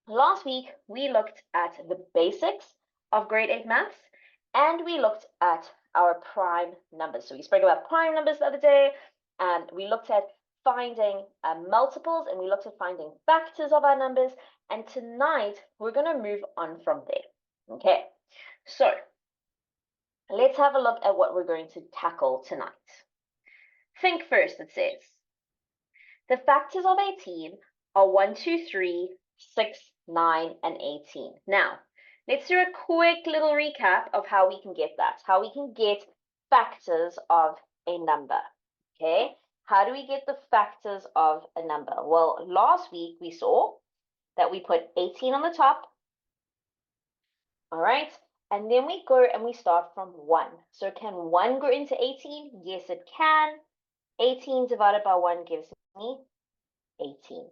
Last week, we looked at the basics of grade 8 maths, and we looked at our prime numbers. So we spoke about prime numbers the other day, and we looked at finding multiples, and we looked at finding factors of our numbers. And tonight, we're going to move on from there. Okay, so let's have a look at what we're going to tackle tonight. Think first, it says, the factors of 18 are 1, 2, 3, 6, 9, and 18. Now, let's do a quick little recap of how we can get that, how we can get factors of a number, okay? How do we get the factors of a number? Well, last week we saw that we put 18 on the top, all right? And then we go and we start from 1. So can 1 go into 18? Yes, it can. 18 divided by 1 gives me 18.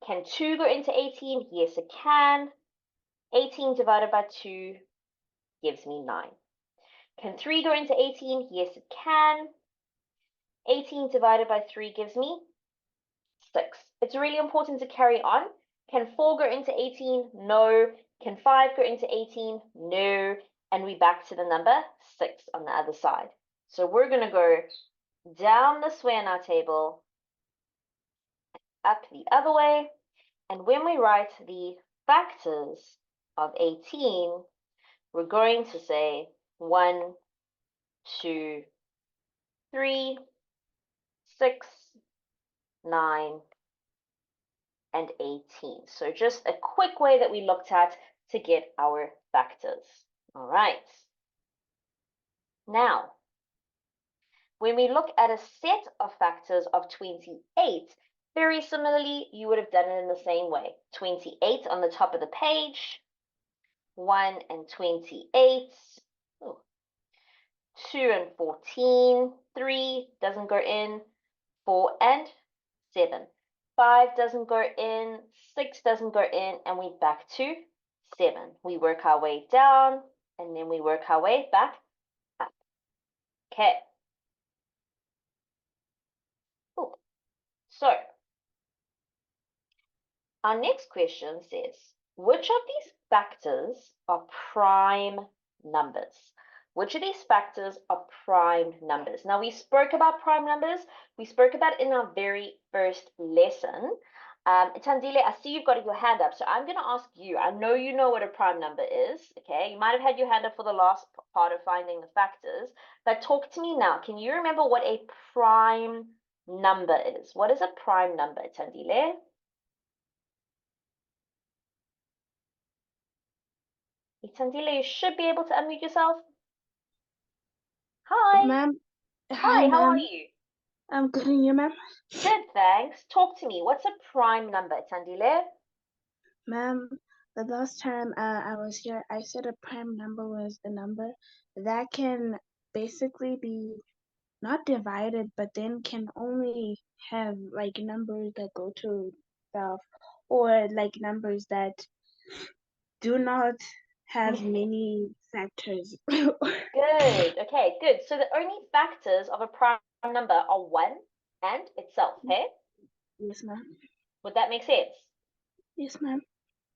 Can 2 go into 18? Yes, it can. 18 divided by 2 gives me 9. Can 3 go into 18? Yes, it can. 18 divided by 3 gives me 6. It's really important to carry on. Can 4 go into 18? No. Can 5 go into 18? No. And we back to the number 6 on the other side. So we're going to go down this way in our table, up the other way. And when we write the factors of 18, we're going to say 1, 2, 3, 6, 9, and 18. So just a quick way that we looked at to get our factors. All right. Now, when we look at a set of factors of 28, very similarly, you would have done it in the same way. 28 on the top of the page, 1 and 28, 2 and 14, 3 doesn't go in, 4 and 7. 5 doesn't go in, 6 doesn't go in, and we back to 7. We work our way down, and then we work our way back up. Okay. Ooh. So, our next question says, which of these factors are prime numbers? Which of these factors are prime numbers? Now, we spoke about prime numbers. We spoke about it in our very first lesson. Tandile, I see you've got your hand up, so I'm going to ask you. I know you know what a prime number is, okay? You might have had your hand up for the last part of finding the factors, but talk to me now. Can you remember what a prime number is? What is a prime number, Tandile? Tandile, you should be able to unmute yourself. Hi. Ma'am, hi, Hi, how are ma'am. you? I'm good, and you, ma'am? Good, thanks. Talk to me. What's a prime number, Tandile? Ma'am, the last time I was here, I said a prime number was a number that can basically be not divided, but then can only have like numbers that go to itself, or like numbers that do not have many factors. Good. Okay, good. So the only factors of a prime number are 1 and itself, hey? Yes, ma'am. Would that make sense? Yes, ma'am.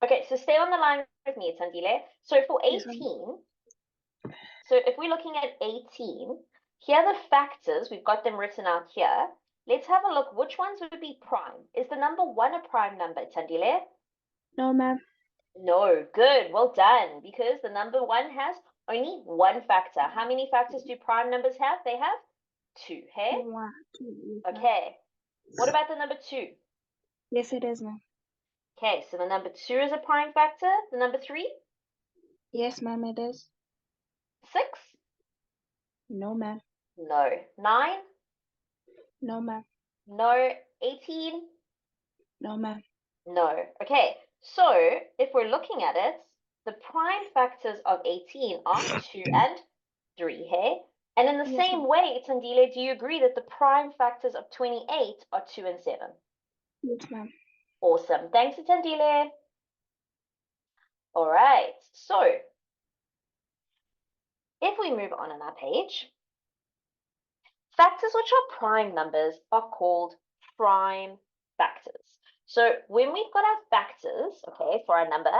Okay, so stay on the line with me, Tandile. So for Yes, ma'am. 18, so if we're looking at 18, here are the factors. We've got them written out here. Let's have a look. Which ones would be prime? Is the number 1 a prime number, Tandile? No, ma'am. No, good, well done, because the number 1 has only one factor. How many factors do prime numbers have? They have 2, hey? 1, 2. Yes, ma'am. Okay, what about the number 2? Yes, it is, ma'am. Okay, so the number 2 is a prime factor. The number 3? Yes, ma'am, it is. 6? No, ma'am. No. 9? No, ma'am. No. 18? No, ma'am. No. Okay, so if we're looking at it, the prime factors of 18 are 2 and 3, hey? And in the Yes, same ma'am. way, Tandile, do you agree that the prime factors of 28 are 2 and 7? Yes, ma'am. Awesome. Thanks, Tandile. All right, so if we move on our page, factors which are prime numbers are called prime factors. So when we've got our factors, okay, for our number,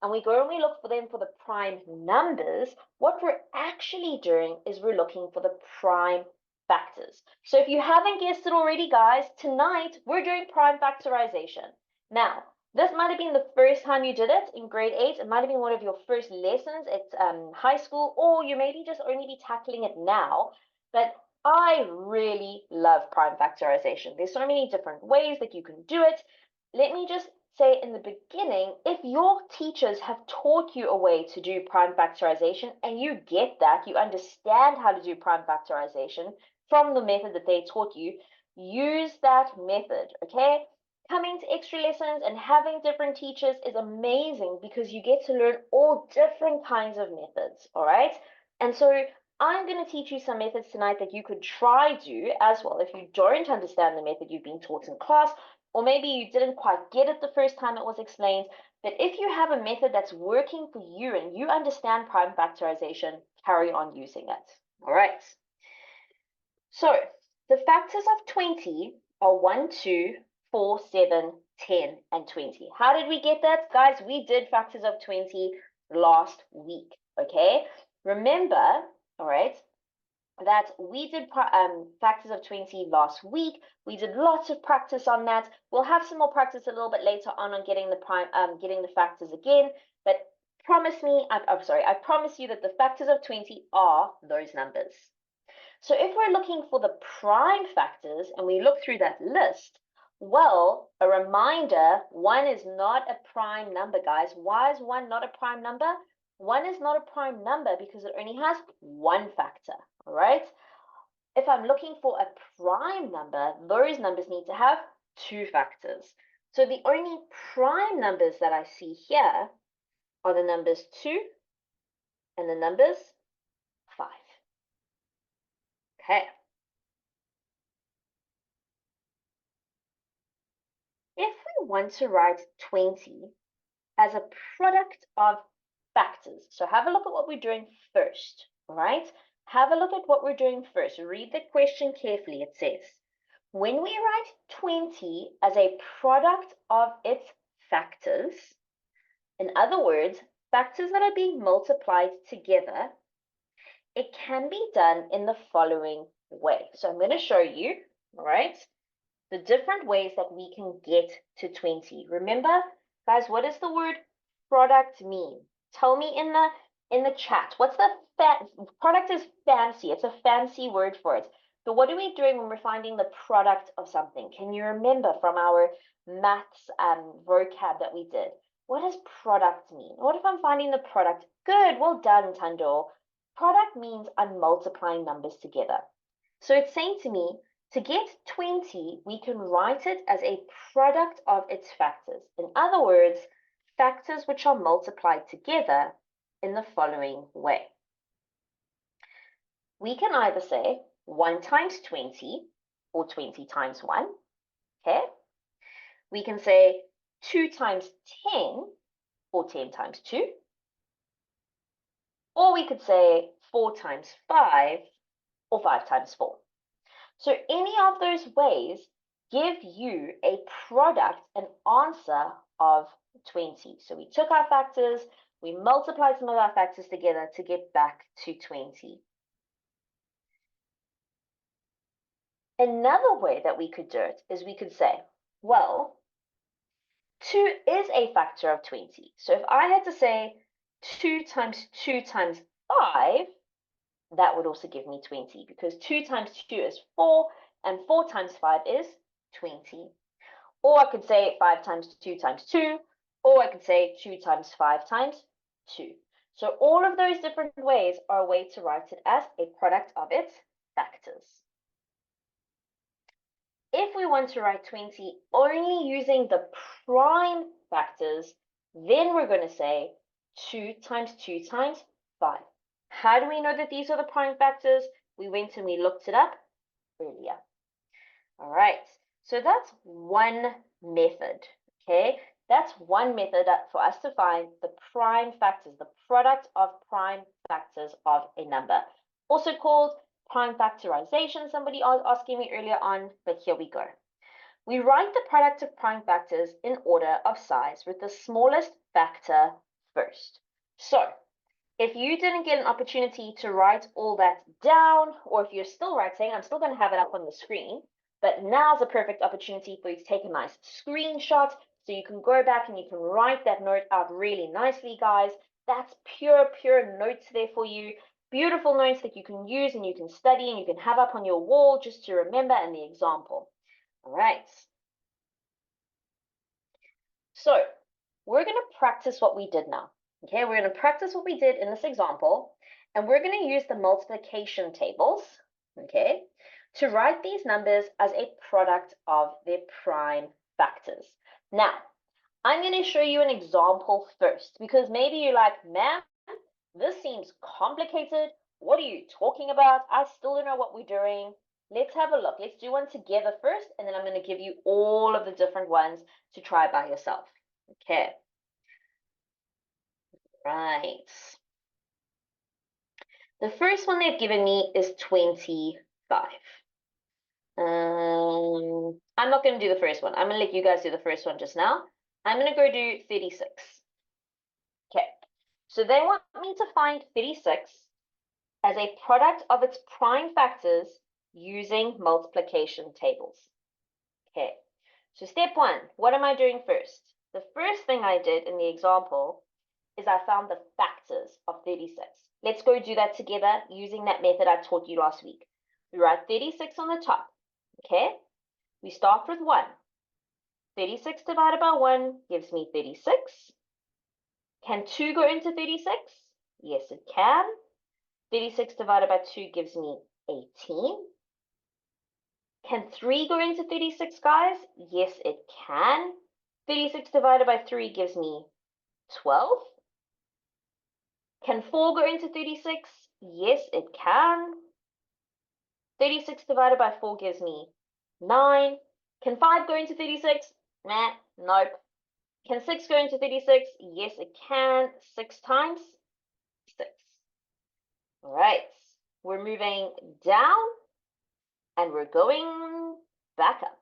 and we go and we look for them for the prime numbers, what we're actually doing is we're looking for the prime factors. So if you haven't guessed it already, guys, tonight we're doing prime factorization. Now, this might have been the first time you did it in grade 8. It might have been one of your first lessons at high school, or you maybe just only be tackling it now. But I really love prime factorization. There's so many different ways that you can do it. Let me just say in the beginning, if your teachers have taught you a way to do prime factorization and you get that, you understand how to do prime factorization from the method that they taught you, use that method, okay? Coming to extra lessons and having different teachers is amazing because you get to learn all different kinds of methods, all right? And so I'm going to teach you some methods tonight that you could try do as well if you don't understand the method you've been taught in class, or maybe you didn't quite get it the first time it was explained. But if you have a method that's working for you and you understand prime factorization, carry on using it. All right. So the factors of 20 are 1, 2, 4, 7, 10, and 20. How did we get that? Guys, we did factors of 20 last week, okay? Remember, all right, that we did factors of 20 last week. We did lots of practice on that. We'll have some more practice a little bit later on getting the factors again. But promise me, I promise you that the factors of 20 are those numbers. So if we're looking for the prime factors and we look through that list, well, a reminder, 1 is not a prime number, guys. Why is 1 not a prime number? 1 is not a prime number because it only has one factor, all right? If I'm looking for a prime number, those numbers need to have 2 factors. So the only prime numbers that I see here are the numbers 2 and the numbers 5. Okay. If we want to write 20 as a product of factors, so have a look at what we're doing first, all right? Have a look at what we're doing first. Read the question carefully. It says, when we write 20 as a product of its factors, in other words, factors that are being multiplied together, it can be done in the following way. So I'm going to show you, all right, the different ways that we can get to 20. Remember, guys, what does the word product mean? Tell me in the chat. What's the product is fancy. It's a fancy word for it. But what are we doing when we're finding the product of something? Can you remember from our maths vocab that we did? What does product mean? What if I'm finding the product? Good, well done, Tando. Product means I'm multiplying numbers together. So it's saying to me, to get 20, we can write it as a product of its factors. In other words, factors which are multiplied together in the following way. We can either say 1 times 20 or 20 times 1, okay? We can say 2 times 10 or 10 times 2. Or we could say 4 times 5 or 5 times 4. So any of those ways give you a product, an answer of 20. So we took our factors, we multiplied some of our factors together to get back to 20. Another way that we could do it is we could say, well, 2 is a factor of 20. So if I had to say 2 times 2 times 5, that would also give me 20 because 2 times 2 is 4 and 4 times 5 is 20. Or I could say 5 times 2 times 2, or I could say 2 times 5 times 2. So all of those different ways are a way to write it as a product of its factors. If we want to write 20 only using the prime factors, then we're going to say 2 times 2 times 5. How do we know that these are the prime factors? We went and we looked it up earlier. All right, so that's one method, okay? That's one method for us to find the prime factors, the product of prime factors of a number. Also called prime factorization, somebody was asking me earlier on, but here we go. we write the product of prime factors in order of size with the smallest factor first. So if you didn't get an opportunity to write all that down, or if you're still writing, I'm still going to have it up on the screen, but now's a perfect opportunity for you to take a nice screenshot so you can go back and you can write that note out really nicely, guys. That's pure notes there for you. Beautiful notes that you can use and you can study and you can have up on your wall just to remember in the example. All right. So we're going to practice what we did now. Okay, we're going to practice what we did in this example, and we're going to use the multiplication tables, okay, to write these numbers as a product of their prime factors. Now, I'm going to show you an example first, because maybe you're like, ma'am, this seems complicated. What are you talking about? I still don't know what we're doing. Let's have a look. Let's do one together first, and then I'm going to give you all of the different ones to try by yourself. Okay. Right. The first one they've given me is 25. I'm not going to do the first one. I'm going to let you guys do the first one just now. I'm going to go do 36. Okay. So they want me to find 36 as a product of its prime factors using multiplication tables. Okay. So step one, what am I doing first? The first thing I did in the example is I found the factors of 36. Let's go do that together using that method I taught you last week. We write 36 on the top, okay? We start with 1. 36 divided by 1 gives me 36. Can 2 go into 36? Yes, it can. 36 divided by 2 gives me 18. Can 3 go into 36, guys? Yes, it can. 36 divided by 3 gives me 12. Can 4 go into 36? Yes, it can. 36 divided by 4 gives me 9. Can 5 go into 36? Nah, nope. Can 6 go into 36? Yes, it can. 6 times 6. All right, we're moving down and we're going back up.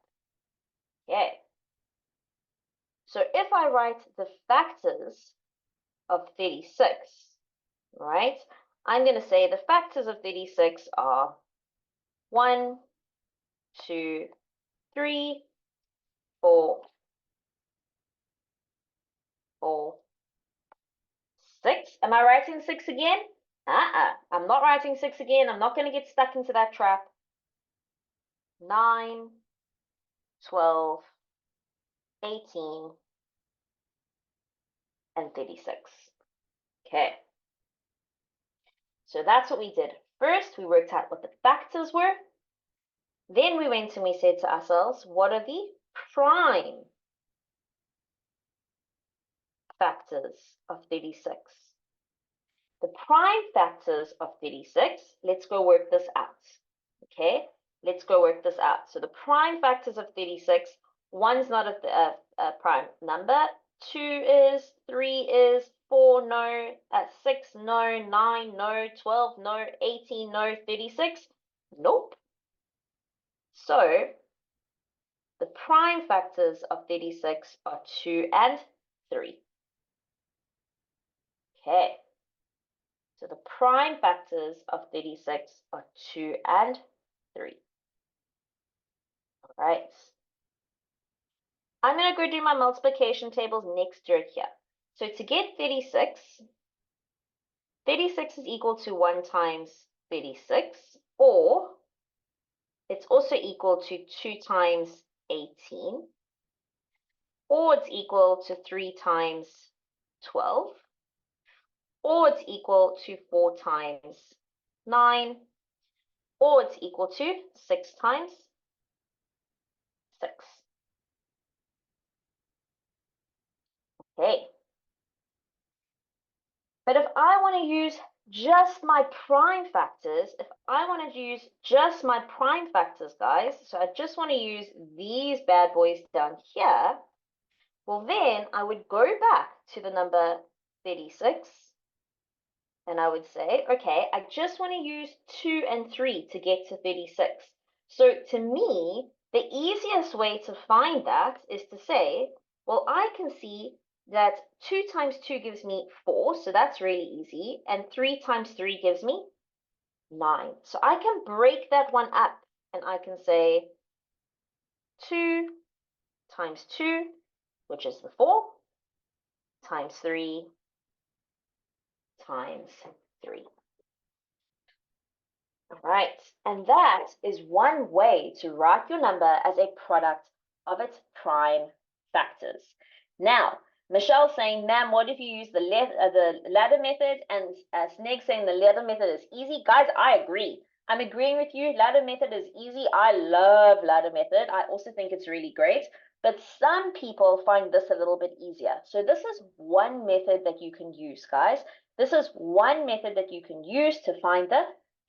Okay. So if I write the factors of 36, right, I'm going to say the factors of 36 are 1, 2, 3, 4, 6. Am I writing 6 again? I'm not writing 6 again. I'm not going to get stuck into that trap. 9, 12, 18, and 36. Okay. So that's what we did. First, we worked out what the factors were. Then we went and we said to ourselves, what are the prime factors of 36? The prime factors of 36, let's go work this out. Okay, let's go work this out. So the prime factors of 36, 1's not a prime number, 2 is, 3 is, 4 no, 6 no, 9 no, 12 no, 18 no, 36 nope. So the prime factors of 36 are 2 and 3. Okay. So the prime factors of 36 are 2 and 3. All right. I'm going to go do my multiplication tables next to it here. So to get 36, 36 is equal to 1 times 36, or it's also equal to 2 times 18, or it's equal to 3 times 12, or it's equal to 4 times 9, or it's equal to 6 times 6. Okay. But if I want to use just my prime factors, guys, so I just want to use these bad boys down here, well, then I would go back to the number 36, and I would say, okay, I just want to use 2 and 3 to get to 36. So to me, The easiest way to find that is to say, well, I can see that 2 times 2 gives me 4, so that's really easy, and 3 times 3 gives me 9. So I can break that one up, and I can say 2 times 2, which is the 4, times 3 times 3. All right, and that is one way to write your number as a product of its prime factors. Now, Michelle's saying, ma'am, what if you use the ladder method? And Sneg saying the ladder method is easy. Guys, I agree. I'm agreeing with you. Ladder method is easy. I love ladder method. I also think it's really great. But some people find this a little bit easier. So this is one method that you can use, guys. This is one method that you can use to find the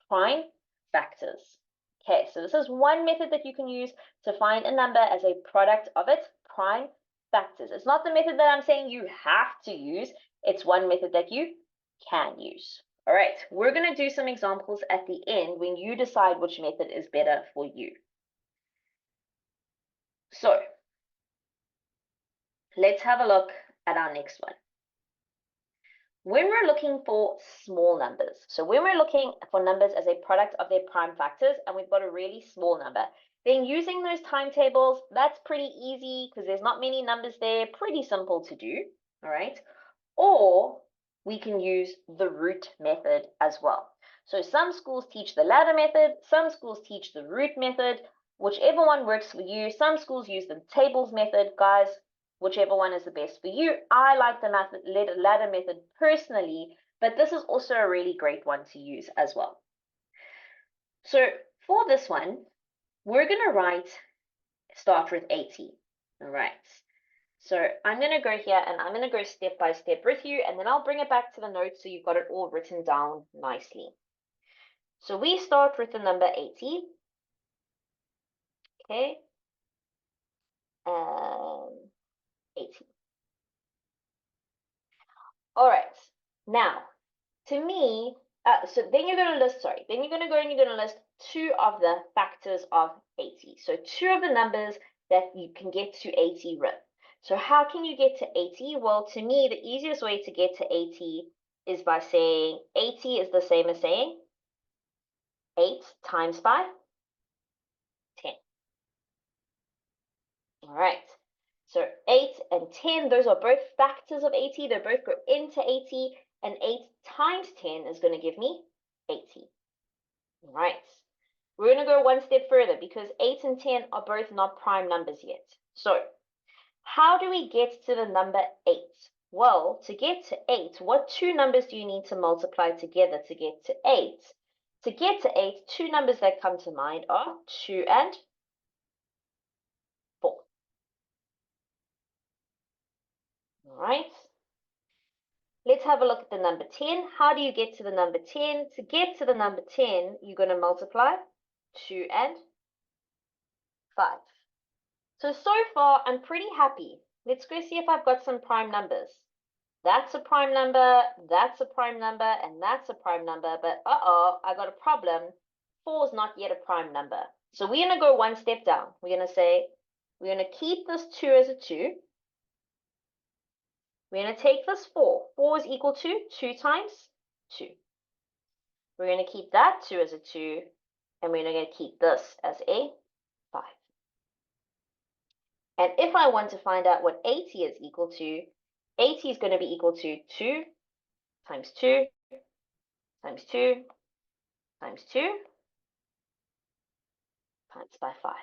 prime factors. Okay, so this is one method that you can use to find a number as a product of its prime factors. It's not the method that I'm saying you have to use. It's one method that you can use. All right, we're going to do some examples at the end when you decide which method is better for you. So let's have a look at our next one. When we're looking for small numbers, so when we're looking for numbers as a product of their prime factors, and we've got a really small number, then using those timetables, that's pretty easy because there's not many numbers there, pretty simple to do, all right? Or we can use the root method as well. So some schools teach the ladder method, some schools teach the root method, whichever one works for you. Some schools use the tables method, guys. Whichever one is the best for you. I like the ladder method personally, but this is also a really great one to use as well. So for this one, we're going to start with 80. All right. So I'm going to go here and I'm going to go step by step with you, and then I'll bring it back to the notes so you've got it all written down nicely. So we start with the number 80. Okay. 80. All right. Now, to me, so then you're going to list, then you're going to go and you're going to list 2 of the factors of 80. So 2 of the numbers that you can get to 80 with. So how can you get to 80? Well, to me, the easiest way to get to 80 is by saying 80 is the same as saying 8 times by 10. All right. So 8 and 10, those are both factors of 80. They both go into 80, and 8 times 10 is going to give me 80. All right. We're going to go one step further because 8 and 10 are both not prime numbers yet. So how do we get to the number 8? Well, to get to 8, what 2 numbers do you need to multiply together to get to 8? To get to 8, 2 numbers that come to mind are 2 and 4. All right. Let's have a look at the number 10. How do you get to the number 10? To get to the number 10, you're going to multiply 2 and 5. So far, I'm pretty happy. Let's go see if I've got some prime numbers. That's a prime number, that's a prime number, and that's a prime number. But I got a problem. 4 is not yet a prime number. So we're going to go one step down. We're going to say, we're going to keep this 2 as a 2. We're going to take this 4. 4 is equal to 2 times 2. We're going to keep that 2 as a 2, and we're going to keep this as a 5. And if I want to find out what 80 is equal to, 80 is going to be equal to 2 times 2 times 2 times 2 times by 5.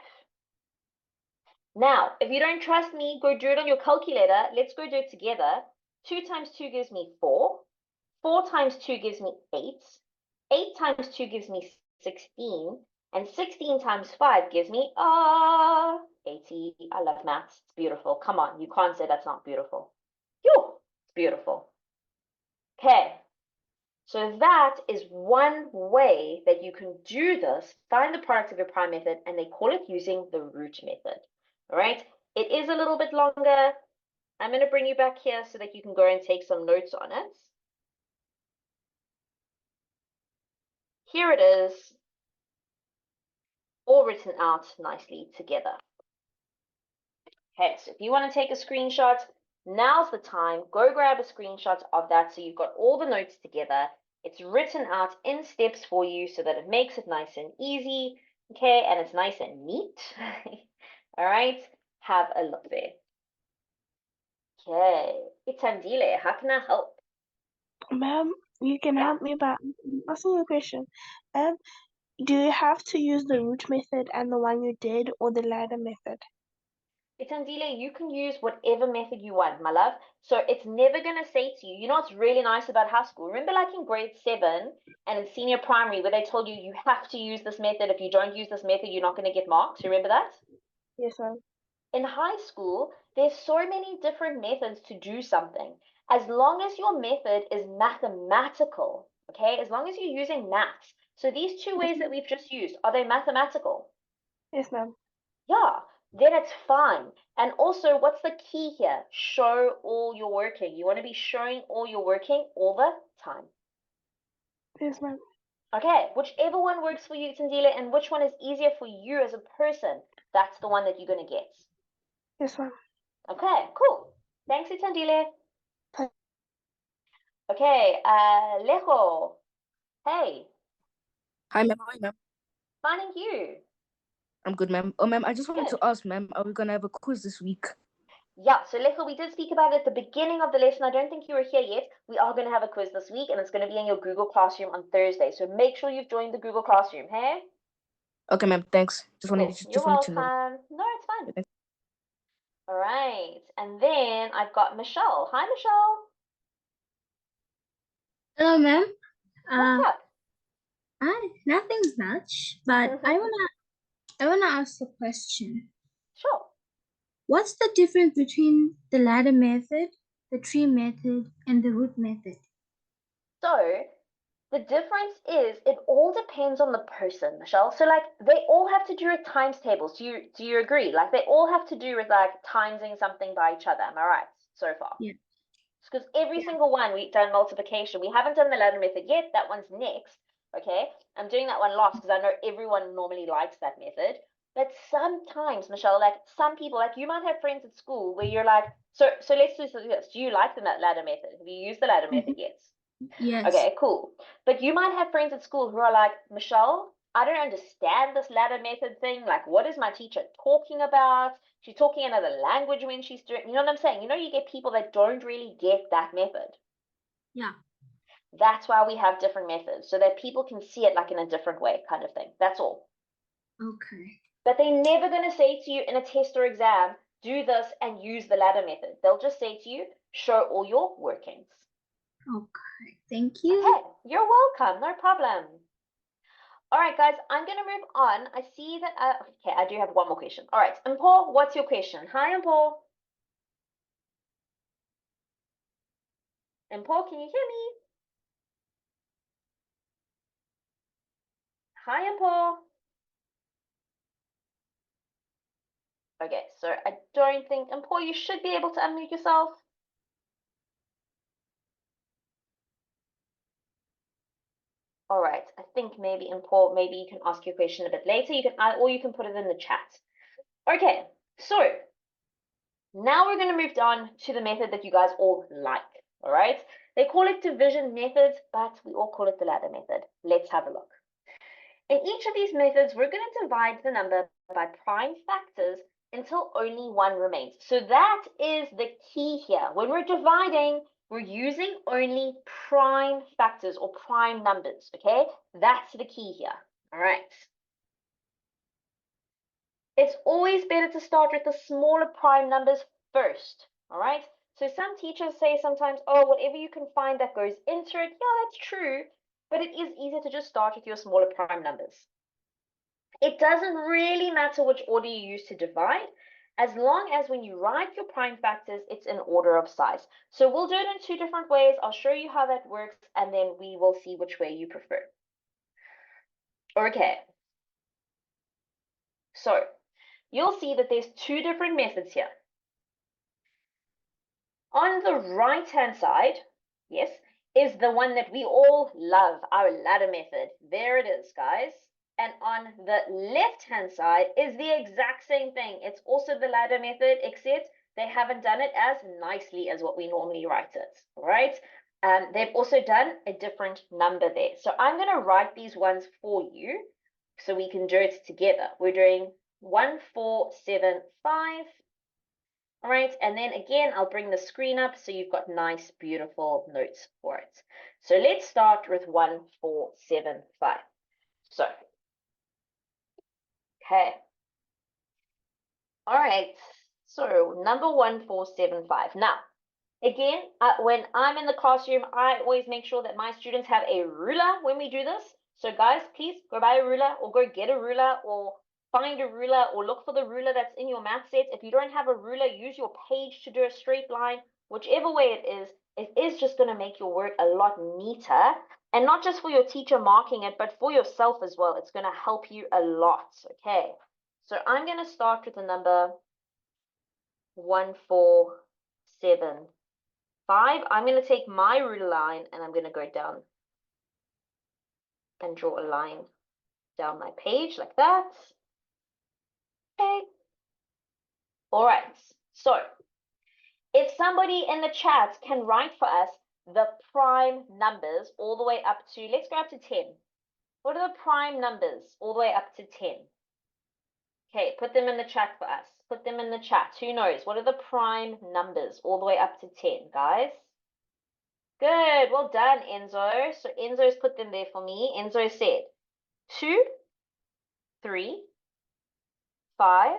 Now, if you don't trust me, go do it on your calculator. Let's go do it together. 2 times 2 gives me 4. 4 times 2 gives me 8. 8 times 2 gives me 16. And 16 times 5 gives me 80. I love maths. It's beautiful. Come on, you can't say that's not beautiful. It's beautiful. Okay. So that is one way that you can do this, find the product of your prime method, and they call it using the root method. All right. It is a little bit longer. I'm going to bring you back here so that you can go and take some notes on it. Here it is. all written out nicely together. Okay, so if you want to take a screenshot, now's the time. Go grab a screenshot of that so you've got all the notes together. It's written out in steps for you so that it makes it nice and easy, okay, and it's nice and neat. All right, have a look there. Okay, Itandile, how can I help? Ma'am, you can Yeah. help me by asking a question. Do you have to use the root method and the one you did, or the ladder method? Itandile, you can use whatever method you want, my love. So it's never going to say to you, you know what's really nice about high school? Remember like in grade 7 and in senior primary where they told you have to use this method. If you don't use this method, you're not going to get marks. You remember that? Yes, ma'am. In high school, there's so many different methods to do something. As long as your method is mathematical, okay? As long as you're using maths. So these two ways that we've just used, are they mathematical? Yes, ma'am. Yeah, then it's fine. And also, what's the key here? Show all your working. You want to be showing all your working all the time. Yes, ma'am. Okay, whichever one works for you, Tandile, and which one is easier for you as a person, that's the one that you're going to get. Yes, ma'am. Okay, cool. Thanks, Tandile. Th- Okay, Lejo. Hey, Hi, ma'am. Hi, ma'am. finding you. I'm good, ma'am. Oh, ma'am, I just wanted Good. to ask, ma'am, are we gonna have a quiz this week? Yeah, so Lejo, we did speak about it at the beginning of the lesson. I don't think you were here yet. We are going to have a quiz this week, and it's going to be in your Google Classroom on Thursday. So make sure you've joined the Google Classroom, hey? Okay, ma'am. Thanks. Cool. You're Just wanted to know. welcome. No, it's fine. Yeah, thanks. All right. And then I've got Michelle. Hi, Michelle. Hello, ma'am. What's up? Nothing's much, but I wanna ask a question. Sure. What's the difference between the ladder method, the tree method, and the root method? So the difference is it all depends on the person, Michelle. So like they all have to do with times tables. Do you agree? Like they all have to do with like timesing something by each other. Am I right so far? Yeah. Because every single one we've done multiplication. We haven't done the ladder method yet. That one's next. Okay. I'm doing that one last because I know everyone normally likes that method. But sometimes, Michelle, like some people, like you might have friends at school where you're like, so let's do this. Do you like the ladder method? Have you used the ladder method yet? Yes. Okay, cool. But you might have friends at school who are like, Michelle, I don't understand this ladder method thing. Like, what is my teacher talking about? She's talking another language when she's doing, you know what I'm saying? You know, you get people that don't really get that method. Yeah. That's why we have different methods, so that people can see it like in a different way, kind of thing. That's all. Okay. But they're never going to say to you in a test or exam, do this and use the ladder method. They'll just say to you, show all your workings. Okay. Thank you. Okay, you're welcome. No problem. All right, guys, I'm going to move on. I see that, okay, I do have one more question. All right, Paul, what's your question? Hi, Paul. Paul, can you hear me? Hi, Paul. Okay, so I don't think, Paul, you should be able to unmute yourself. All right, I think maybe, Paul, maybe you can ask your question a bit later. You can, or you can put it in the chat. Okay, so now we're going to move on to the method that you guys all like. All right, they call it division method, but we all call it the ladder method. Let's have a look. In each of these methods, we're going to divide the number by prime factors until only one remains. So that is the key here. When we're dividing, we're using only prime factors or prime numbers, okay? That's the key here, all right? It's always better to start with the smaller prime numbers first, all right? So some teachers say sometimes, oh, whatever you can find that goes into it, yeah, that's true, but it is easier to just start with your smaller prime numbers. It doesn't really matter which order you use to divide, as long as when you write your prime factors, it's in order of size. So we'll do it in two different ways. I'll show you how that works, and then we will see which way you prefer. Okay. So you'll see that there's two different methods here. On the right-hand side, yes, is the one that we all love, our ladder method. There it is, guys. And on the left-hand side is the exact same thing. It's also the ladder method, except they haven't done it as nicely as what we normally write it, all right? They've also done a different number there. So I'm going to write these ones for you so we can do it together. We're doing 1475. All right, and then again, I'll bring the screen up so you've got nice, beautiful notes for it. So let's start with 1475. So, okay. All right, so number 1475. Now, again, when I'm in the classroom, I always make sure that my students have a ruler when we do this. So guys, please go buy a ruler or go get a ruler or find a ruler or look for the ruler that's in your math set. If you don't have a ruler, use your page to do a straight line. Whichever way it is just going to make your work a lot neater. And not just for your teacher marking it, but for yourself as well. It's going to help you a lot, okay? So I'm going to start with the number 1475. I'm going to take my ruler line and I'm going to go down and draw a line down my page like that. Okay. All right. So if somebody in the chat can write for us the prime numbers all the way up to, let's go up to 10. What are the prime numbers all the way up to 10? Okay, put them in the chat for us. Put them in the chat. Who knows? What are the prime numbers all the way up to 10, guys? Good. Well done, Enzo. So Enzo's put them there for me. Enzo said 2, 3, 5,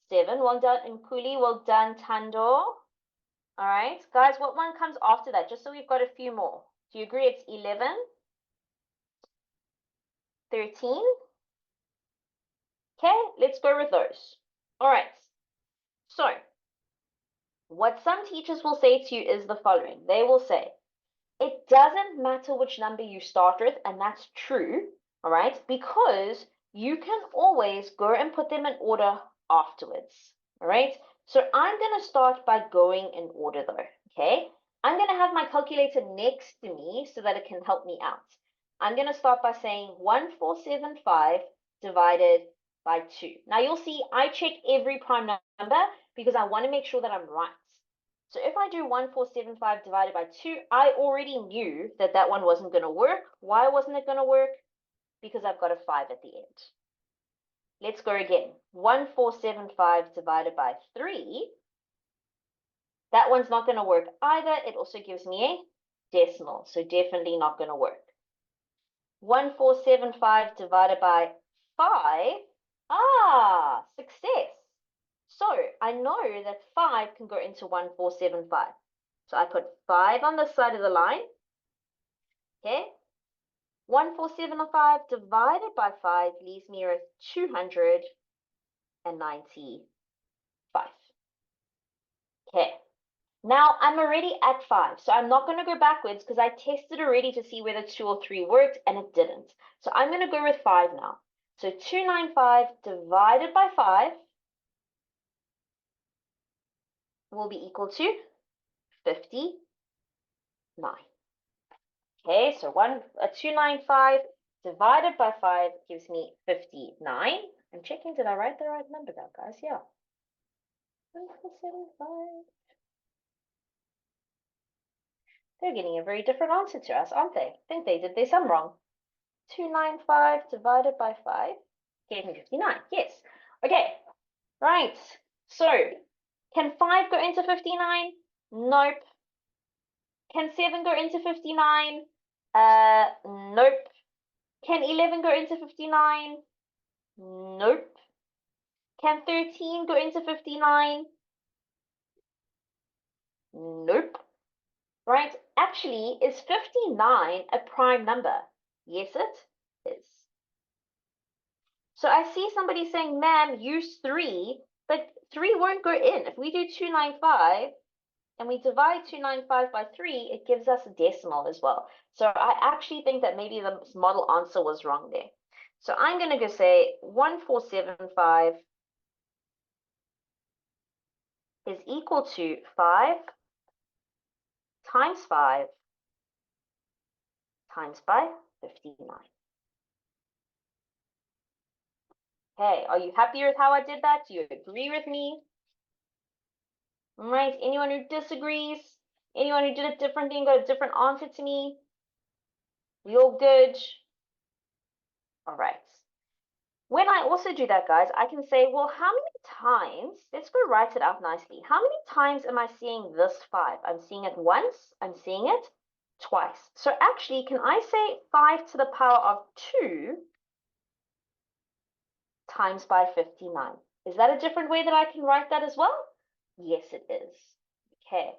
7. Well done, Nkuli. Well done, Tando. All right, guys, what one comes after that? Just so we've got a few more. Do you agree it's 11, 13? Okay, let's go with those. All right. So what some teachers will say to you is the following. They will say, it doesn't matter which number you start with, and that's true, all right, because you can always go and put them in order afterwards, all right? So I'm going to start by going in order though, okay? I'm going to have my calculator next to me so that it can help me out. I'm going to start by saying 1475 divided by 2. Now you'll see I check every prime number because I want to make sure that I'm right. So if I do 1475 divided by 2, I already knew that that one wasn't going to work. Why wasn't it going to work? Because I've got a 5 at the end. Let's go again. 1475 divided by 3. That one's not going to work either. It also gives me a decimal, so definitely not going to work. 1475 divided by 5. Ah, success. So I know that 5 can go into 1475. So I put 5 on the side of the line. Okay. 1475 divided by 5 leaves me with 295. Okay. Now I'm already at 5. So I'm not going to go backwards because I tested already to see whether 2 or 3 worked and it didn't. So I'm going to go with 5 now. So 295 divided by 5 will be equal to 59. Okay, so 295 divided by 5 gives me 59. I'm checking, did I write the right number down, guys? Yeah. 1475. They're getting a very different answer to us, aren't they? I think they did their sum wrong. 295 divided by 5 gave me 59. Yes. Okay, right. So, can 5 go into 59? Nope. Can 7 go into 59? Nope. Can 11 go into 59? Nope. Can 13 go into 59? Nope. Right? Actually, is 59 a prime number? Yes, it is. So I see somebody saying, ma'am, use 3, but 3 won't go in. If we do 295 and we divide 295 by 3, it gives us a decimal as well. So I actually think that maybe the model answer was wrong there. So I'm going to go say 1475 is equal to 5 times 5 times by 59. Okay, are you happy with how I did that? Do you agree with me? All right, anyone who disagrees? Anyone who did it differently and got a different answer to me? We all good? All right. When I also do that, guys, I can say, well, how many times, let's go write it out nicely. How many times am I seeing this 5? I'm seeing it once, I'm seeing it twice. So actually, can I say 5 to the power of 2 times by 59? Is that a different way that I can write that as well? Yes, it is. Okay.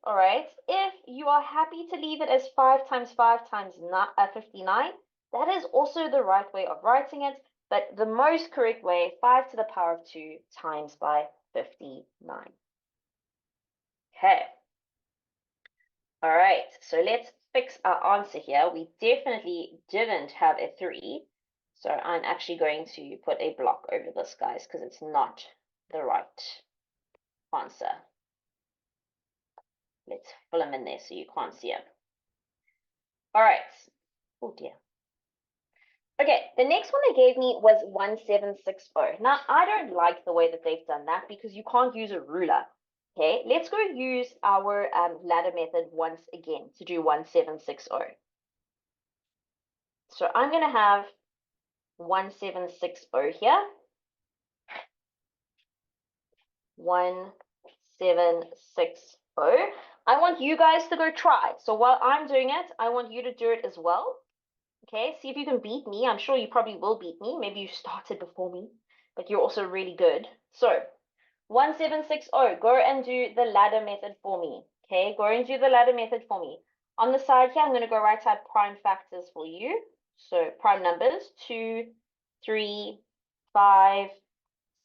All right, if you are happy to leave it as 5 times 5 times 59, that is also the right way of writing it. But the most correct way, 5 to the power of 2 times by 59. Okay. All right, so let's fix our answer here. We definitely didn't have a 3. So I'm actually going to put a block over this, guys, because it's not the right answer. Let's fill them in there so you can't see them. All right. Oh, dear. Okay, the next one they gave me was 1760. Now, I don't like the way that they've done that because you can't use a ruler. Okay, let's go use our ladder method once again to do 1760. So I'm going to have 1760 here. 1760. I want you guys to go try. So while I'm doing it, I want you to do it as well. Okay, see if you can beat me. I'm sure you probably will beat me. Maybe you started before me, but you're also really good. So 1760, go and do the ladder method for me. Okay, go and do the ladder method for me. On the side here, I'm going to go write out prime factors for you. So prime numbers, 2, 3, 5,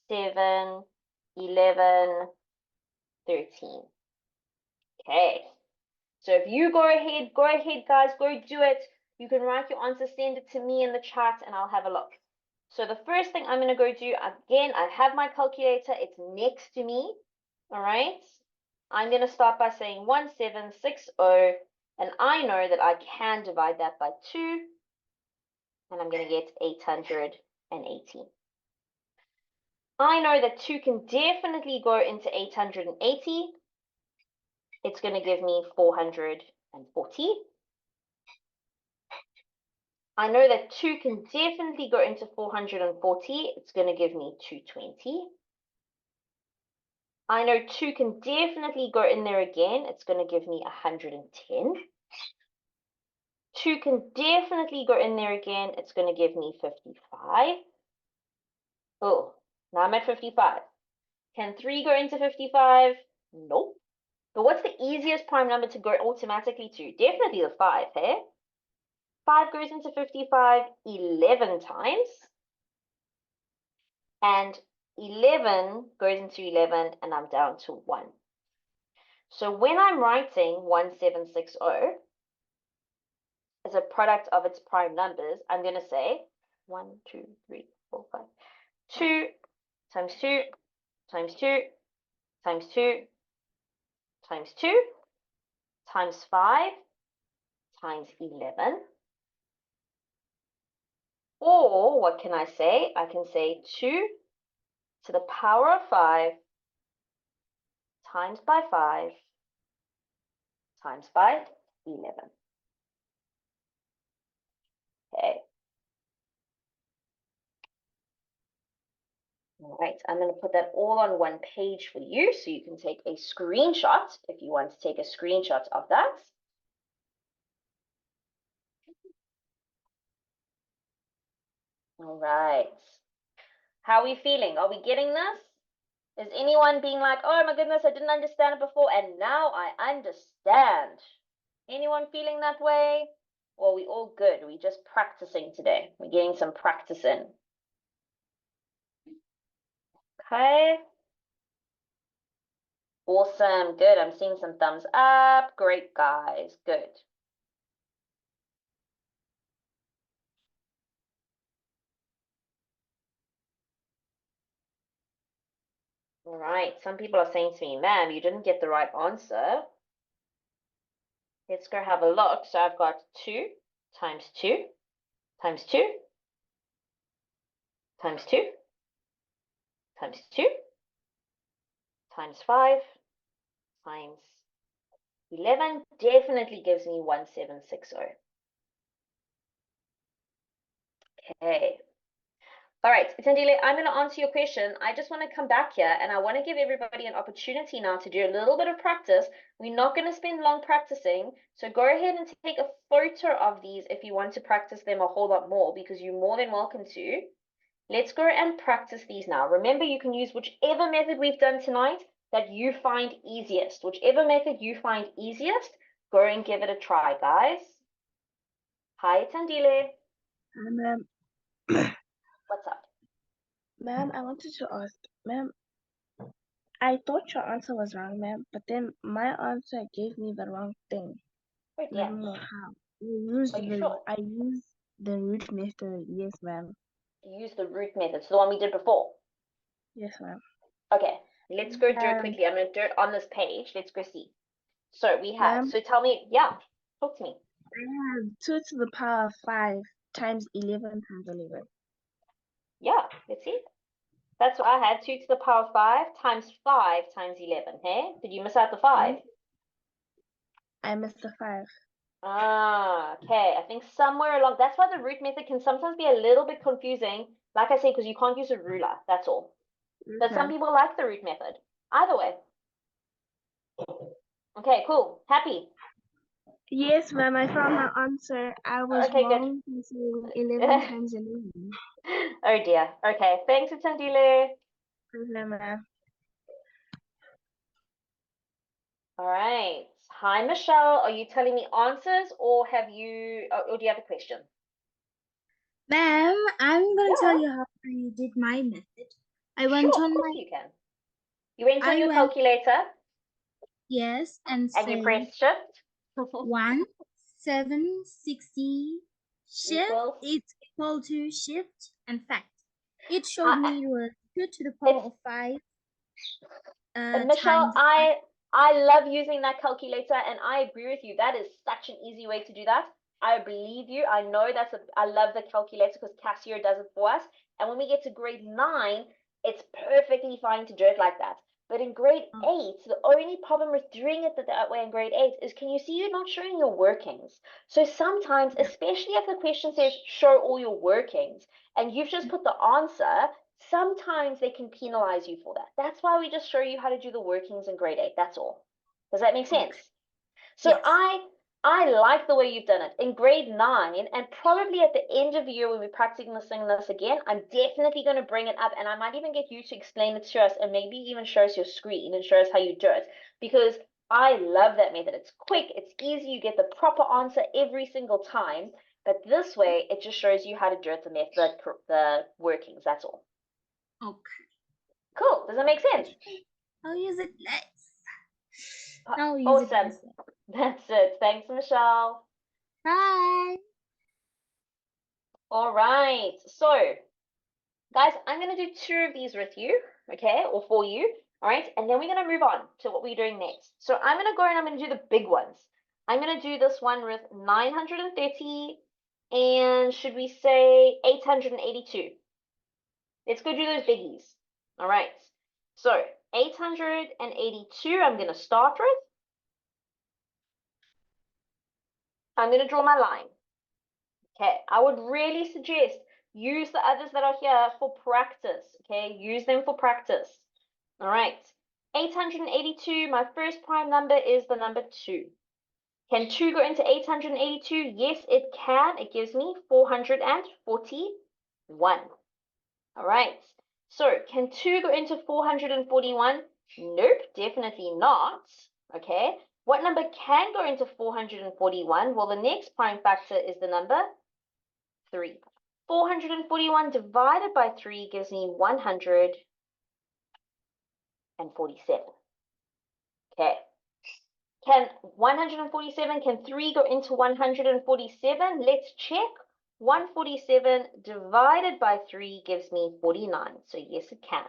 7, 11, 13. Okay. So if you go ahead, guys, go do it. You can write your answer, send it to me in the chat, and I'll have a look. So the first thing I'm going to go do, again, I have my calculator. It's next to me. All right. I'm going to start by saying 1760, and I know that I can divide that by 2, and I'm going to get 818. I know that 2 can definitely go into 880. It's going to give me 440. I know that 2 can definitely go into 440. It's going to give me 220. I know 2 can definitely go in there again. It's going to give me 110. 2 can definitely go in there again. It's going to give me 55. Oh, now I'm at 55. Can 3 go into 55? Nope. But what's the easiest prime number to go automatically to? Definitely the 5, hey? 5 goes into 55 11 times. And 11 goes into 11, and I'm down to 1. So when I'm writing 1760 as a product of its prime numbers, I'm going to say 1, 2, 3, 4, 5. 2 times 2 times 2 times 2 times 2 times 5 times 11. Or what can I say? I can say 2 to the power of 5 times by 5 times by 11. Okay. All right, I'm going to put that all on one page for you so you can take a screenshot if you want to take a screenshot of that. All right. How are we feeling? Are we getting this? Is anyone being like, oh my goodness, I didn't understand it before and now I understand? Anyone feeling that way? Or are we all good? We're just practicing today. We're getting some practice in. Okay. Awesome. Good. I'm seeing some thumbs up. Great, guys. Good. All right. Some people are saying to me, ma'am, you didn't get the right answer. Let's go have a look. So I've got 2 times 2 times 2 times 2 times 2 times 5 times 11 definitely gives me 1760. Okay. All right, Tandile, I'm going to answer your question. I just want to come back here and I want to give everybody an opportunity now to do a little bit of practice. We're not going to spend long practicing, so go ahead and take a photo of these if you want to practice them a whole lot more, because you're more than welcome to. Let's go and practice these now. Remember, you can use whichever method we've done tonight that you find easiest. Whichever method you find easiest, go and give it a try, guys. Hi, Tandile. Ma'am, What's up? ma'am, I wanted to ask, ma'am, I thought your answer was wrong, ma'am, but then my answer gave me the wrong thing. Oh, I dear. don't know how. Are you sure? I used the root method. Yes, ma'am. Use the root method, so the one we did before. Yes, ma'am. Okay, let's go do it Um, quickly. I'm going to do it on this page. Let's go see. So we have, Ma'am, so tell me, yeah, talk to me. I have 2 to the power of 5 times 11 times 11. Yeah, let's see. That's what I had, 2 to the power of 5 times 11, hey? Did you miss out the 5? I missed the 5. Ah, okay. I think somewhere along, that's why the root method can sometimes be a little bit confusing. Like I say, because you can't use a ruler, that's all. Yes, But some ma'am. people like the root method. Either way. Okay, cool. Happy. Yes, ma'am, I found my answer. I was Okay, good. wrong in saying 11 times 11. Oh dear. Okay, thanks, Tandile. Okay, ma'am. All right. Hi, Michelle. Are you telling me answers or have you, or do you have a question? Ma'am, I'm going to Yeah. tell you how I did my method. I Sure, went of on course my, you can. You went on I your went, calculator yes, and and you said pressed shift 1, 7, 60, shift, equals. it's equal to shift and fact. It showed I, me it was 2 to the power it's of 5 Michelle, times, I love using that calculator and I agree with you. That is such an easy way to do that. I believe you. I know I love the calculator because Casio does it for us. And when we get to grade 9, it's perfectly fine to do it like that. But in grade 8, the only problem with doing it that way in grade 8 is, can you see you're not showing your workings? So sometimes, especially if the question says show all your workings and you've just put the answer, sometimes they can penalize you for that. That's why we just show you how to do the workings in grade 8. That's all. Does that make sense? So yes. I like the way you've done it. In grade 9, and probably at the end of the year when we're practicing this again, I'm definitely going to bring it up, and I might even get you to explain it to us and maybe even show us your screen and show us how you do it, because I love that method. It's quick, it's easy, you get the proper answer every single time, but this way it just shows you how to do it, the workings, that's all. Okay. Cool. Does that make sense? I'll use it next. I'll use Awesome. it next. That's it. Thanks, Michelle. Bye. All right. So, guys, I'm going to do 2 of these with you, okay, or for you. All right. And then we're going to move on to what we're doing next. So I'm going to go and I'm going to do the big ones. I'm going to do this one with 930 and should we say 882. Let's go do those biggies. All right. So 882, I'm going to start with. I'm going to draw my line. Okay, I would really suggest use the others that are here for practice. Okay, use them for practice. All right, 882, my first prime number is the number 2. Can 2 go into 882? Yes, it can. It gives me 441. All right, so can 2 go into 441? Nope, definitely not. Okay, what number can go into 441? Well, the next prime factor is the number 3. 441 divided by 3 gives me 147. Okay. Can 147, can 3 go into 147? Let's check. 147 divided by 3 gives me 49. So yes, it can.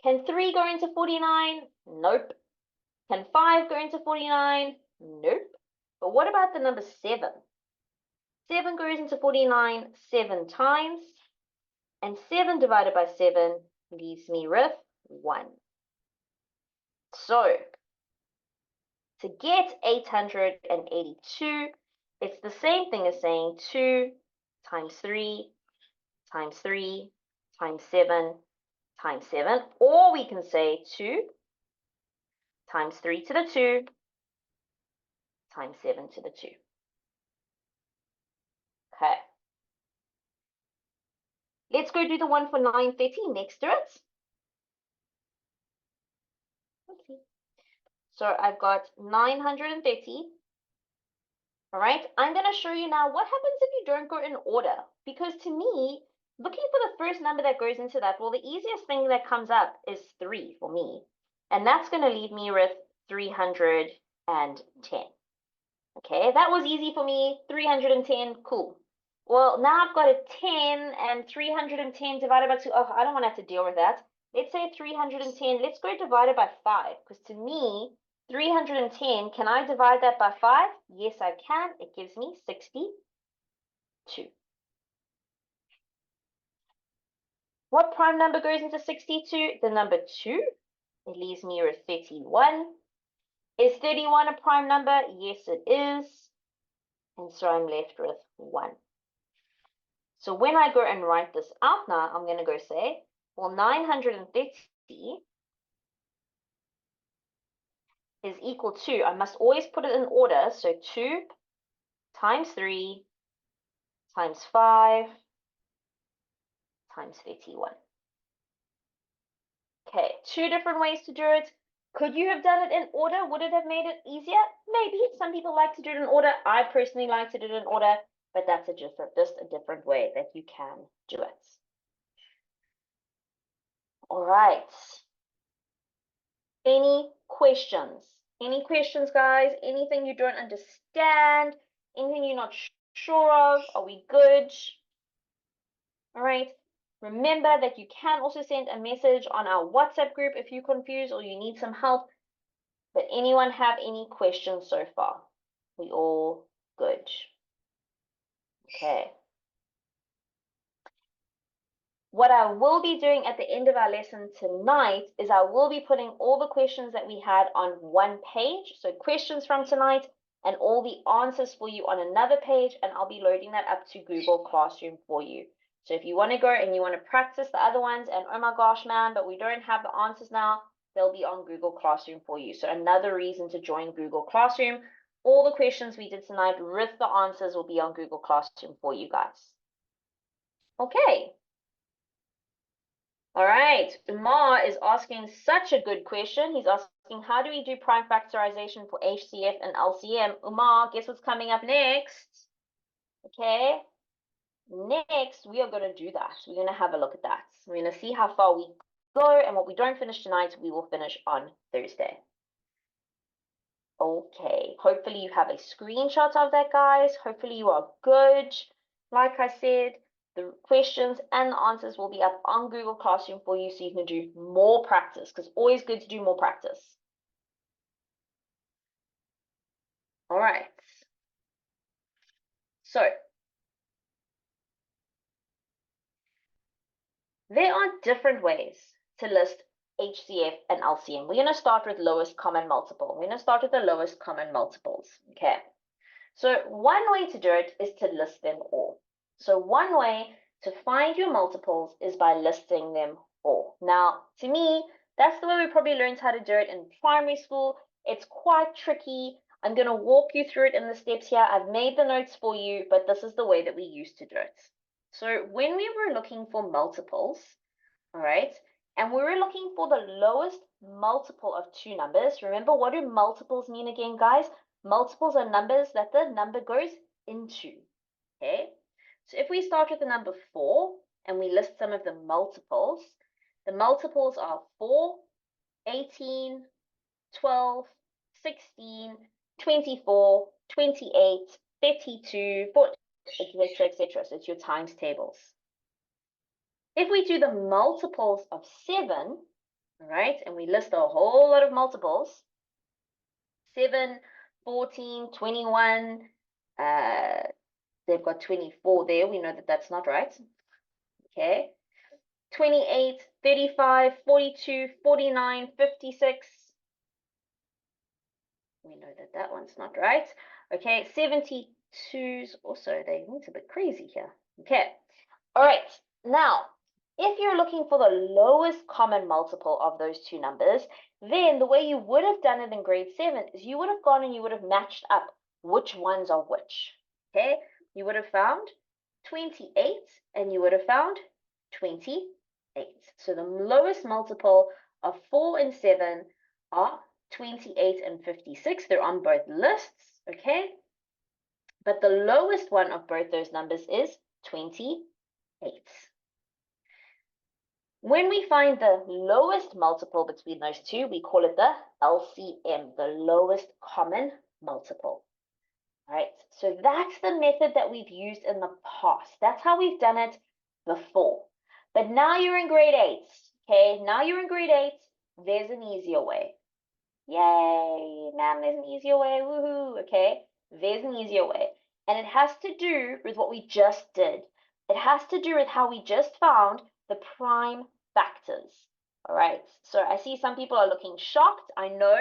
Can 3 go into 49? Nope. Can 5 go into 49? Nope. But what about the number 7? 7 goes into 49 7 times. And 7 divided by 7 leaves me with 1. So, to get 882, it's the same thing as saying 2 times 3 times 3 times 7 times 7. Or we can say 2 times 3 to the 2 times 7 to the 2. Okay. Let's go do the one for 930 next to it. Okay. So I've got 930. All right. I'm going to show you now what happens if you don't go in order. Because to me, looking for the first number that goes into that, well, the easiest thing that comes up is 3 for me. And that's going to leave me with 310. Okay, that was easy for me. 310, cool. Well, now I've got a 10 and 310 divided by 2. Oh, I don't want to have to deal with that. Let's say 310. Let's go divide it by 5. Because to me, 310, can I divide that by 5? Yes, I can. It gives me 62. What prime number goes into 62? The number 2. It leaves me with 31. Is 31 a prime number? Yes, it is. And so I'm left with 1. So when I go and write this out now, I'm going to go say, well, 930 is equal to, I must always put it in order, so 2 times 3 times 5 times 31. Okay, 2 different ways to do it. Could you have done it in order? Would it have made it easier? Maybe. Some people like to do it in order. I personally like to do it in order, but that's just a different way that you can do it. All right. Any questions? Any questions, guys? Anything you don't understand? Anything you're not sure of? Are we good? All right. Remember that you can also send a message on our WhatsApp group if you're confused or you need some help. But anyone have any questions so far? We all good? Okay. What I will be doing at the end of our lesson tonight is I will be putting all the questions that we had on one page. So questions from tonight and all the answers for you on another page. And I'll be loading that up to Google Classroom for you. So if you want to go and you want to practice the other ones and oh my gosh, man, but we don't have the answers now, they'll be on Google Classroom for you. So another reason to join Google Classroom. All the questions we did tonight with the answers will be on Google Classroom for you guys. Okay. All right, Umar is asking such a good question. He's asking, how do we do prime factorization for HCF and LCM? Umar, guess what's coming up next? Okay, next we are going to do that. We're going to have a look at that. We're going to see how far we go, and what we don't finish tonight, we will finish on Thursday. Okay, hopefully you have a screenshot of that, guys. Hopefully you are good. Like I said, the questions and the answers will be up on Google Classroom for you so you can do more practice, because always good to do more practice. All right. So there are different ways to list HCF and LCM. We're going to start with lowest common multiple. We're going to start with the lowest common multiples. Okay. So one way to do it is to list them all. So one way to find your multiples is by listing them all. Now, to me, that's the way we probably learned how to do it in primary school. It's quite tricky. I'm going to walk you through it in the steps here. I've made the notes for you, but this is the way that we used to do it. So when we were looking for multiples, all right, and we were looking for the lowest multiple of two numbers. Remember, what do multiples mean again, guys? Multiples are numbers that the number goes into, okay? So if we start with the number 4 and we list some of the multiples are 4, 18, 12, 16, 24, 28, 32, 40, etc., etc. So it's your times tables. If we do the multiples of 7, all right, and we list a whole lot of multiples, 7, 14, 21, they've got 24 there. We know that that's not right. Okay. 28, 35, 42, 49, 56. We know that that one's not right. Okay, 72's also, it's a bit crazy here. Okay, all right. Now, if you're looking for the lowest common multiple of those two numbers, then the way you would have done it in grade 7 is you would have gone and you would have matched up which ones are which. Okay, you would have found 28 and you would have found 28. So the lowest multiple of 4 and 7 are 28 and 56. They're on both lists, okay? But the lowest one of both those numbers is 28. When we find the lowest multiple between those two, we call it the LCM, the lowest common multiple. All right, so that's the method that we've used in the past. That's how we've done it before. But now you're in grade 8, okay? Now you're in grade 8, there's an easier way. Yay, ma'am, there's an easier way, woohoo, okay? There's an easier way. And it has to do with what we just did. It has to do with how we just found the prime factors. All right, so I see some people are looking shocked. I know,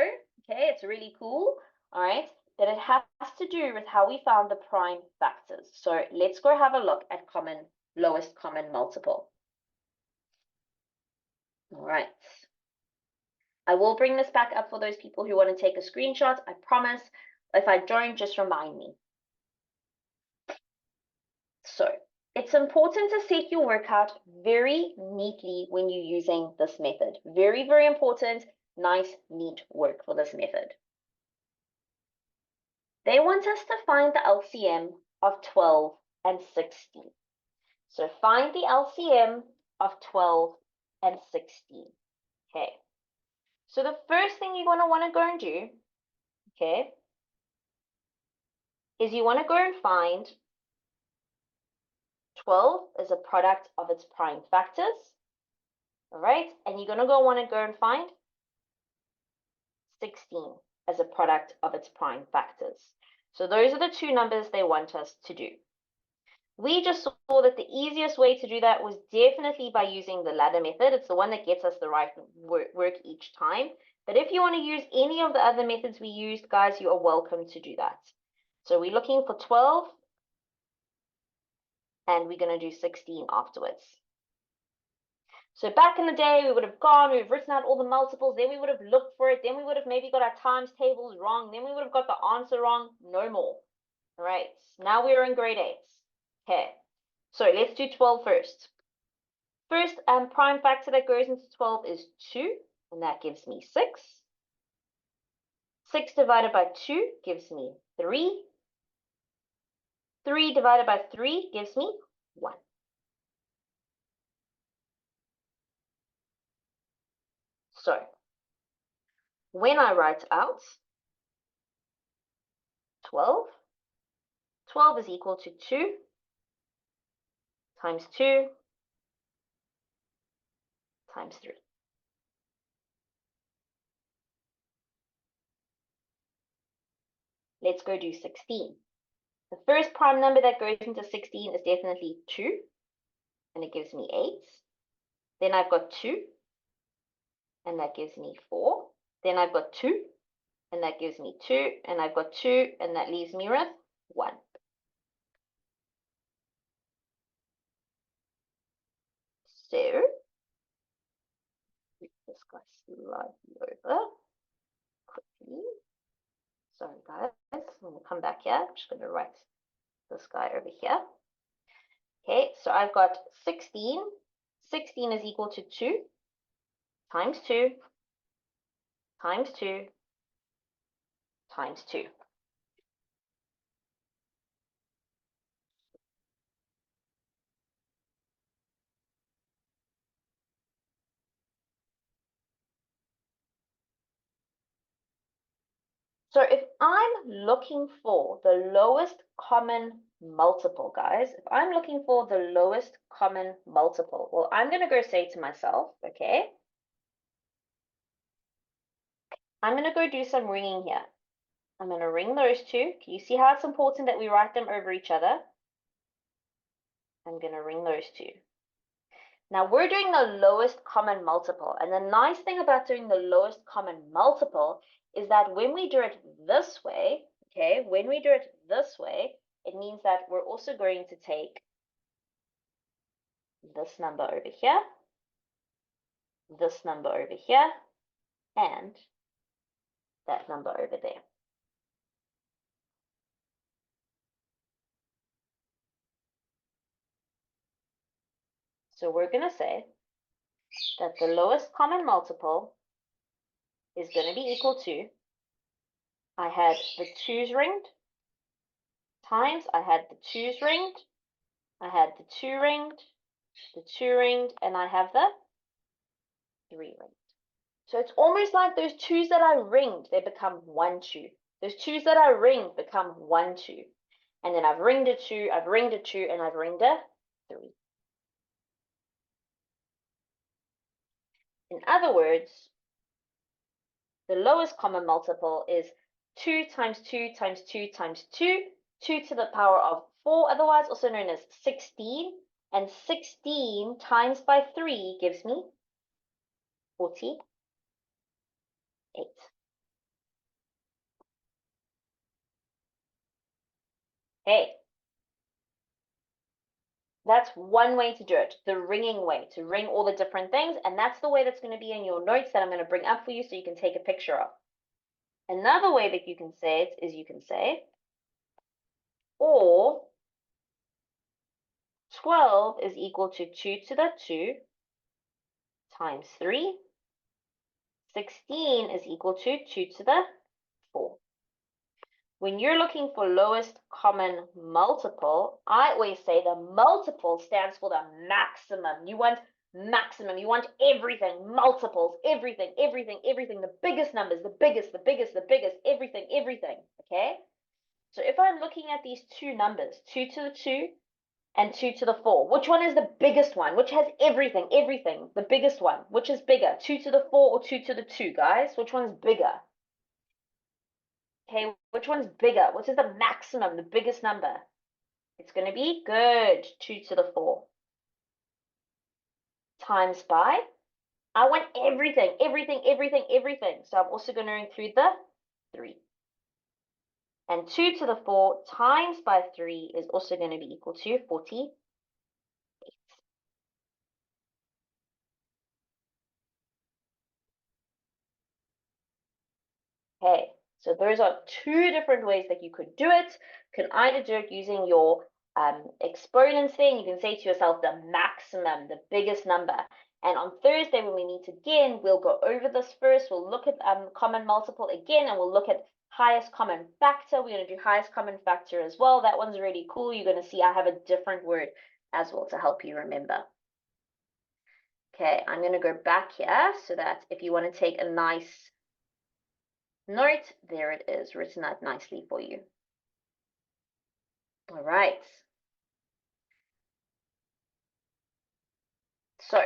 okay, it's really cool, all right, that it has to do with how we found the prime factors. So let's go have a look at lowest common multiple. All right. I will bring this back up for those people who want to take a screenshot, I promise. If I don't, just remind me. So it's important to set your workout very neatly when you're using this method. Very, very important, nice, neat work for this method. They want us to find the LCM of 12 and 16. So find the LCM of 12 and 16. Okay. So the first thing you're going to want to go and do, okay, is you want to go and find 12 is a product of its prime factors. All right, and you're going to want to go and find 16 as a product of its prime factors. So those are the two numbers they want us to do. We just saw that the easiest way to do that was definitely by using the ladder method. It's the one that gets us the right work each time. But if you want to use any of the other methods we used, guys, you are welcome to do that. So we're looking for 12, and we're going to do 16 afterwards. So back in the day, we would have gone, we've written out all the multiples, then we would have looked for it, then we would have maybe got our times tables wrong, then we would have got the answer wrong. No more. All right, now we're in grade 8. Okay, so let's do 12 first. First prime factor that goes into 12 is 2, and that gives me 6. 6 divided by 2 gives me 3. 3 divided by 3 gives me 1. So when I write out 12, 12 is equal to 2 times 2 times 3. Let's go do 16. The first prime number that goes into 16 is definitely 2, and it gives me 8. Then I've got 2, and that gives me 4. Then I've got 2, and that gives me 2, and I've got 2, and that leaves me with 1. So, this guy slightly over quickly. Sorry, guys. I'm going to come back here. I'm just going to write this guy over here. Okay, so I've got 16. 16 is equal to 2 times 2 times 2 times 2. So if I'm looking for the lowest common multiple, guys, if I'm looking for the lowest common multiple, well, I'm going to go say to myself, okay, I'm going to go do some ringing here. I'm going to ring those two. Can you see how it's important that we write them over each other? I'm going to ring those two. Now we're doing the lowest common multiple. And the nice thing about doing the lowest common multiple is that when we do it this way, okay, when we do it this way, it means that we're also going to take this number over here, this number over here, and that number over there. So we're going to say that the lowest common multiple is going to be equal to, I had the 2's ringed, times I had the 2's ringed, I had the 2 ringed, the 2 ringed, and I have the 3 ringed. So it's almost like those 2's that I ringed, they become 1 2. Those 2's that I ringed become 1 2. And then I've ringed a 2, I've ringed a 2, and I've ringed a 3. In other words, the lowest common multiple is 2 times 2 times 2 times 2, 2 to the power of 4, otherwise also known as 16. And 16 times by 3 gives me 48. Hey, that's one way to do it, the ringing way, to ring all the different things. And that's the way that's going to be in your notes that I'm going to bring up for you so you can take a picture of. Another way that you can say it is you can say, or 12 is equal to 2 to the 2 times 3. 16 is equal to 2 to the 4. When you're looking for lowest common multiple, I always say the multiple stands for the maximum. You want maximum. You want everything, multiples, everything, everything, everything, the biggest numbers, the biggest, the biggest, the biggest, everything, everything, okay? So if I'm looking at these two numbers, 2 to the 2 and 2 to the 4, which one is the biggest one? Which has everything, everything, the biggest one? Which is bigger, 2 to the 4 or 2 to the 2, guys? Which one's bigger? Okay, which one's bigger? Which is the maximum, the biggest number? It's going to be good, 2 to the 4 times by, I want everything, everything, everything, everything. So I'm also going to include the 3. And 2 to the 4 times by 3 is also going to be equal to 48. Okay, so those are two different ways that you could do it. You can either do it using your exponents thing. You can say to yourself the maximum, the biggest number. And on Thursday when we meet again, we'll go over this first. We'll look at common multiple again, and we'll look at highest common factor. We're going to do highest common factor as well. That one's really cool. You're going to see I have a different word as well to help you remember. Okay, I'm going to go back here so that if you want to take a nice note, there it is, written out nicely for you. All right. So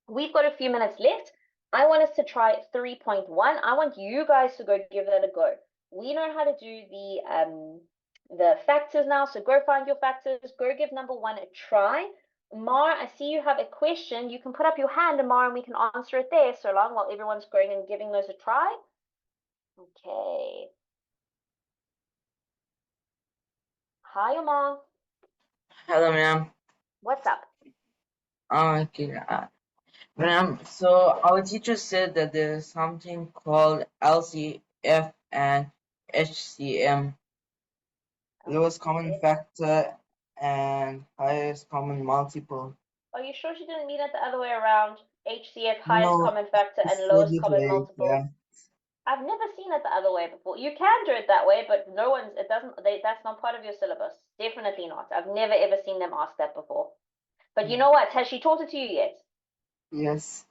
we've got a few minutes left. I want us to try 3.1. I want you guys to go give that a go. We know how to do the factors now, so go find your factors. Go give number 1 a try. Mar, I see you have a question. You can put up your hand, Mar, and we can answer it there so long while everyone's going and giving those a try. Okay. Hi, Omar. Hello, ma'am. What's up? Okay, ma'am. So our teacher said that there's something called LCF and HCM, lowest common factor and highest common multiple. Are you sure she didn't mean it the other way around? HCF, highest No, common factor, it's and so lowest this common way, multiple. yeah. I've never seen it the other way before. You can do it that way, but no one's, that's not part of your syllabus. Definitely not. I've never ever seen them ask that before. But you know what? Has she taught it to you yet? Yes.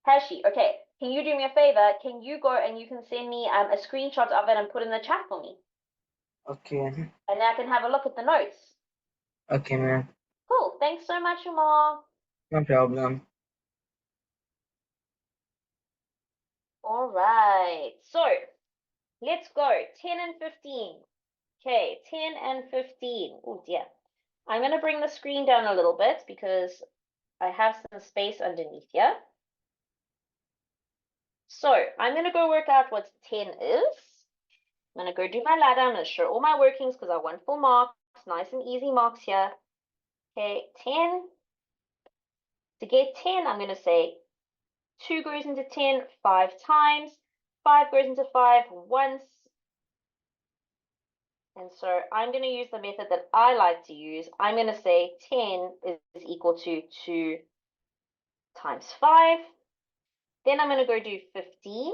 Has she? Okay. Can you do me a favor? Can you go and you can send me a screenshot of it and put in the chat for me? Okay. And then I can have a look at the notes. Okay, ma'am. Cool. Thanks so much, Umar. No problem. All right. So let's go. 10 and 15. Okay, 10 and 15. Oh dear. I'm going to bring the screen down a little bit because I have some space underneath here. So I'm going to go work out what 10 is. I'm going to go do my ladder. I'm going to show all my workings because I want full marks. Nice and easy marks here. Okay, 10. To get 10, I'm going to say 2 goes into 10 5 times. 5 goes into 5 once. And so I'm going to use the method that I like to use. I'm going to say 10 is equal to 2 times 5. Then I'm going to go do 15.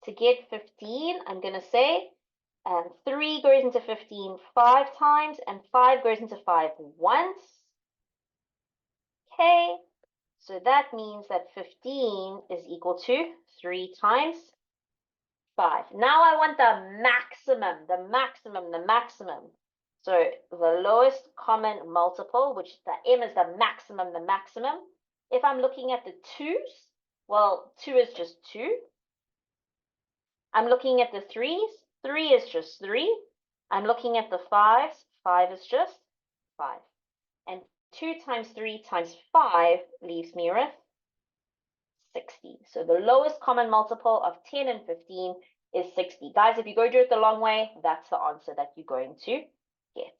To get 15, I'm going to say 3 goes into 15 5 times, and 5 goes into 5 once. Okay, so that means that 15 is equal to 3 times 5. Now I want the maximum, the maximum, the maximum. So the lowest common multiple, which the m is the maximum, the maximum. If I'm looking at the 2's, well, 2 is just 2. I'm looking at the 3's, 3 is just 3. I'm looking at the 5's, 5 is just 5. And 2 times 3 times 5 leaves me with 60. So the lowest common multiple of 10 and 15 is 60. Guys, if you go do it the long way, that's the answer that you're going to get.